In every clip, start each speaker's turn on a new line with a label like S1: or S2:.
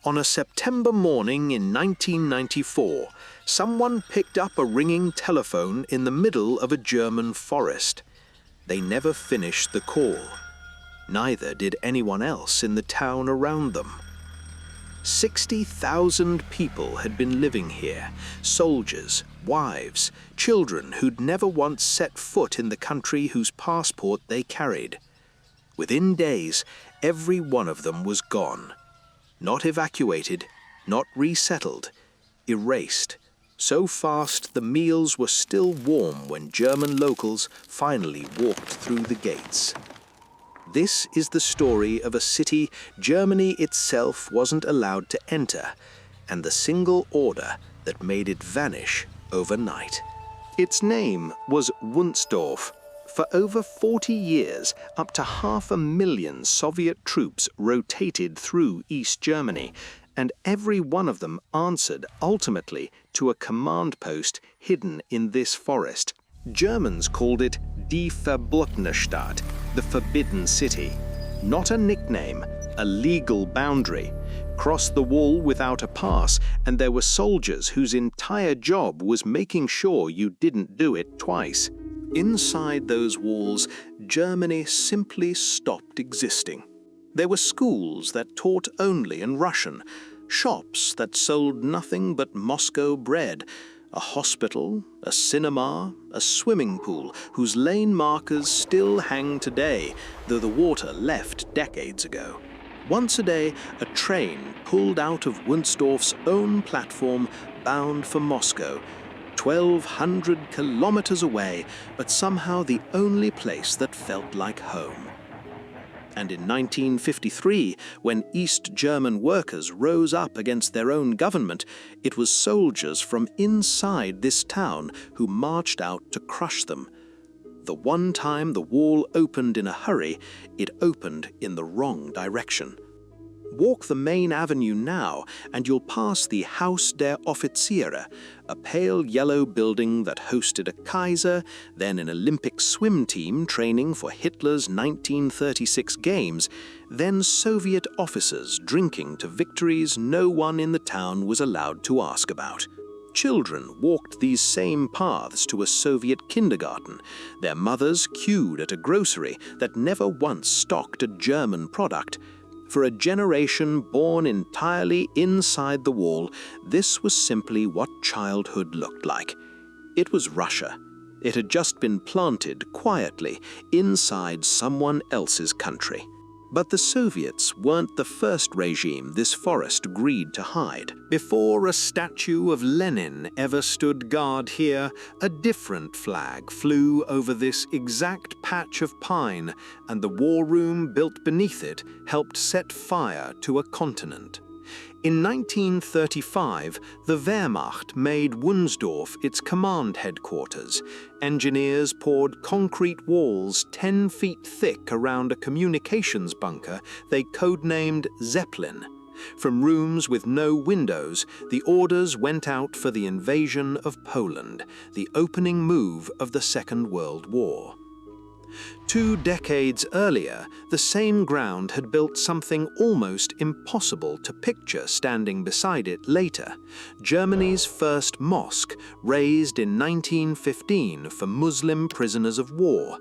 S1: On a September morning in 1994, someone picked up a ringing telephone in the middle of a German forest. They never finished the call. Neither did anyone else in the town around them. 60,000 people had been living here, soldiers, wives, children who'd never once set foot in the country whose passport they carried. Within days, every one of them was gone. Not evacuated, not resettled, erased. So fast the meals were still warm when German locals finally walked through the gates. This is the story of a city Germany itself wasn't allowed to enter, and the single order that made it vanish overnight. Its name was Wünsdorf. For over 40 years, up to 500,000 Soviet troops rotated through East Germany, and every one of them answered ultimately to a command post hidden in this forest. Germans called it Die Verbotene Stadt, the Forbidden City. Not a nickname, a legal boundary. Cross the wall without a pass, and there were soldiers whose entire job was making sure you didn't do it twice. Inside those walls, Germany simply stopped existing. There were schools that taught only in Russian, shops that sold nothing but Moscow bread, a hospital, a cinema, a swimming pool whose lane markers still hang today, though the water left decades ago. Once a day, a train pulled out of Wünsdorf's own platform bound for Moscow, 1,200 kilometers away, but somehow the only place that felt like home. And in 1953, when East German workers rose up against their own government, it was soldiers from inside this town who marched out to crush them. The one time the wall opened in a hurry, it opened in the wrong direction. Walk the main avenue now, and you'll pass the Haus der Offiziere, a pale yellow building that hosted a Kaiser, then an Olympic swim team training for Hitler's 1936 games, then Soviet officers drinking to victories no one in the town was allowed to ask about. Children walked these same paths to a Soviet kindergarten, their mothers queued at a grocery that never once stocked a German product. For a generation born entirely inside the wall, this was simply what childhood looked like. It was Russia. It had just been planted quietly inside someone else's country. But the Soviets weren't the first regime this forest agreed to hide. Before a statue of Lenin ever stood guard here, a different flag flew over this exact patch of pine, and the war room built beneath it helped set fire to a continent. In 1935, the Wehrmacht made Wünsdorf its command headquarters. Engineers poured concrete walls 10 feet thick around a communications bunker they codenamed Zeppelin. From rooms with no windows, the orders went out for the invasion of Poland, the opening move of the Second World War. 2 decades earlier, the same ground had built something almost impossible to picture standing beside it later, Germany's first mosque, raised in 1915 for Muslim prisoners of war.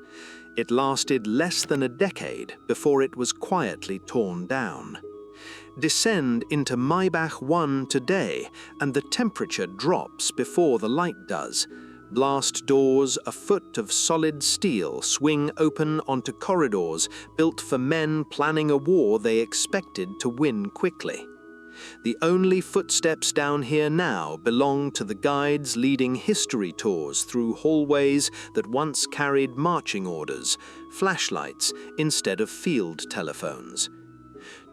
S1: It lasted less than a decade before it was quietly torn down. Descend into Maybach I today, and the temperature drops before the light does. Blast doors a foot of solid steel swing open onto corridors built for men planning a war they expected to win quickly. The only footsteps down here now belong to the guides leading history tours through hallways that once carried marching orders, flashlights instead of field telephones.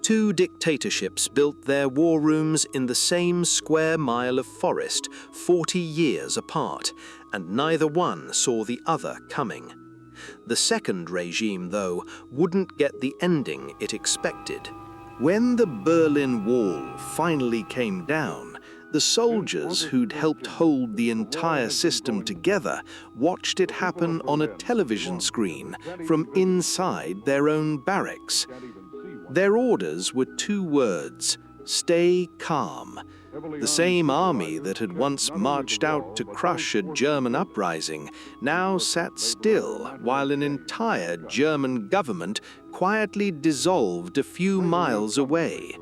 S1: 2 dictatorships built their war rooms in the same square mile of forest 40 years apart, and neither one saw the other coming. The second regime, though, wouldn't get the ending it expected. When the Berlin Wall finally came down, the soldiers who'd helped hold the entire system together watched it happen on a television screen from inside their own barracks. Their orders were 2 words: Stay calm. The same army that had once marched out to crush a German uprising now sat still while an entire German government quietly dissolved a few miles away.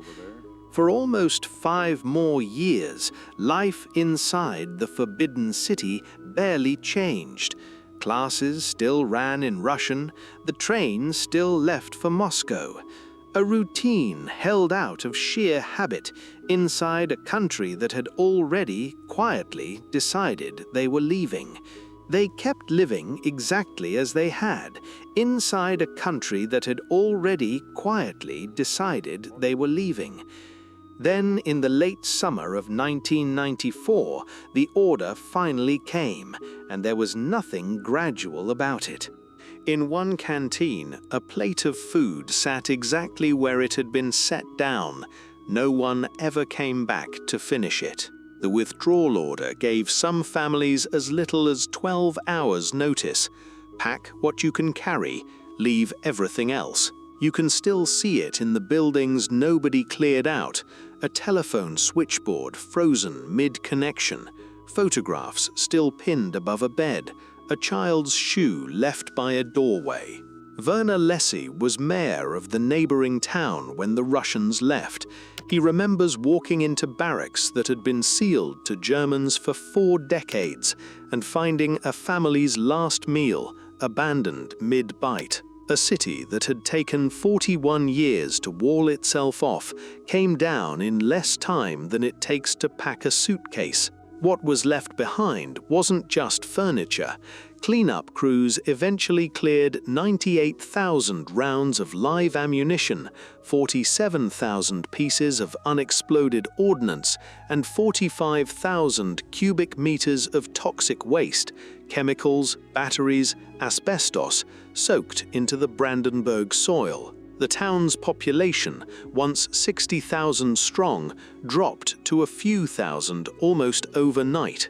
S1: For almost 5 more years, life inside the Forbidden City barely changed. Classes still ran in Russian, the train still left for Moscow. A routine held out of sheer habit inside a country that had already quietly decided they were leaving. They kept living exactly as they had, inside a country that had already quietly decided they were leaving. Then, in the late summer of 1994, the order finally came, and there was nothing gradual about it. In one canteen, a plate of food sat exactly where it had been set down. No one ever came back to finish it. The withdrawal order gave some families as little as 12 hours' notice. Pack what you can carry, leave everything else. You can still see it in the buildings nobody cleared out. A telephone switchboard frozen mid-connection. Photographs still pinned above a bed. A child's shoe left by a doorway. Werner Lessy was mayor of the neighboring town when the Russians left. He remembers walking into barracks that had been sealed to Germans for 4 decades and finding a family's last meal abandoned mid-bite. A city that had taken 41 years to wall itself off came down in less time than it takes to pack a suitcase. What was left behind wasn't just furniture. Cleanup crews eventually cleared 98,000 rounds of live ammunition, 47,000 pieces of unexploded ordnance, and 45,000 cubic meters of toxic waste, chemicals, batteries, asbestos, soaked into the Brandenburg soil. The town's population, once 60,000 strong, dropped to a few thousand almost overnight.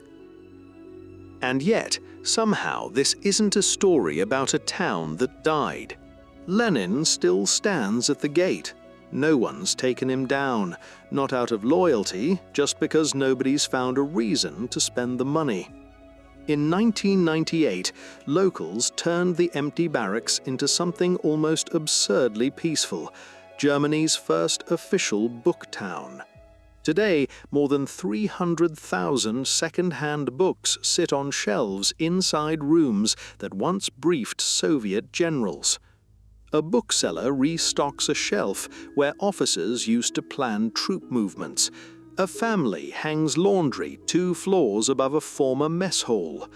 S1: And yet, somehow this isn't a story about a town that died. Lenin still stands at the gate. No one's taken him down, not out of loyalty, just because nobody's found a reason to spend the money. In 1998, locals turned the empty barracks into something almost absurdly peaceful, Germany's first official book town. Today, more than 300,000 second-hand books sit on shelves inside rooms that once briefed Soviet generals. A bookseller restocks a shelf where officers used to plan troop movements. A family hangs laundry 2 floors above a former mess hall.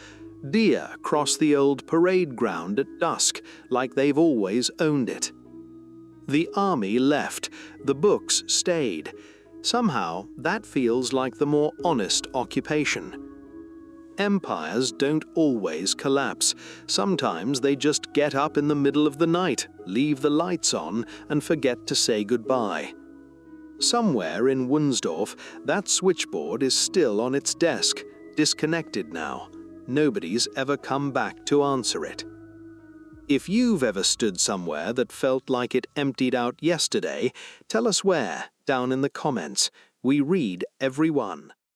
S1: Deer cross the old parade ground at dusk, like they've always owned it. The army left, the books stayed. Somehow, that feels like the more honest occupation. Empires don't always collapse. Sometimes they just get up in the middle of the night, leave the lights on, and forget to say goodbye. Somewhere in Wünsdorf, that switchboard is still on its desk, disconnected now. Nobody's ever come back to answer it. If you've ever stood somewhere that felt like it emptied out yesterday, tell us where, down in the comments. We read every one.